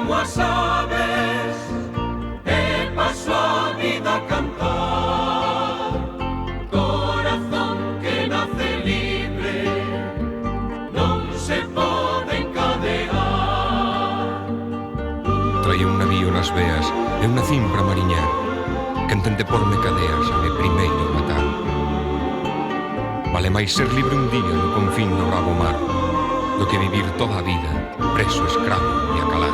como as aves e paso a vida a cantar. Corazón que nace libre non se pode encadear. Traía un navío nas veas e unha cimpra mariñar que entende porme cadeas a me primeiro matar. Vale máis ser libre un día no confín do bravo mar do que vivir toda a vida preso, escravo e a calar.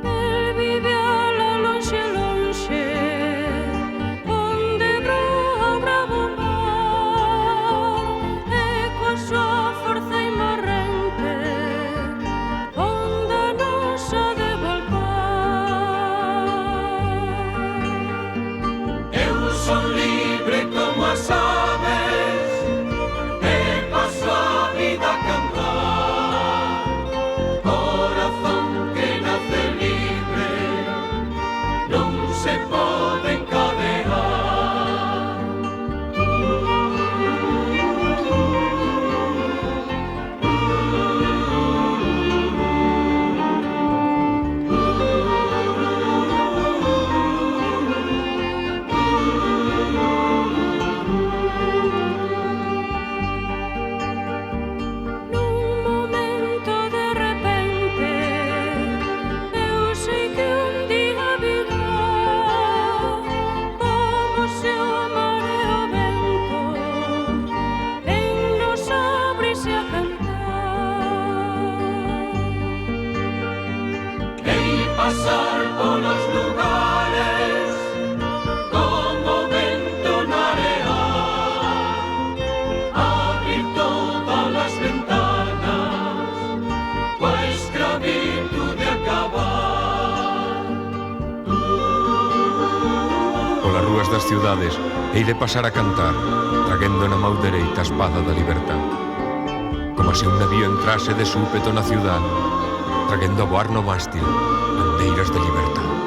El vive alá lonxe, lonxe, onde brua o bravo mar, e coa súa forza inmorrente, onda nosa de volcar. Eu son libre como as aves e paso a vida a cantar. Corazón que nace libre non se pode encadear. Nun momento de repente, eu sei que un día virá, como se o mar e o vento en nos abrise a cantar. Hei pasar polos lugares como vento na area, abrir todas as ventanas, coa escravitude acabar. Polas rúas das ciudades hei de pasar a cantar, traguendo na mão dereita a espada da libertad. Como se un navío entrase de súpeto na ciudad, traguendo a voar no mástil bandeiras de libertad.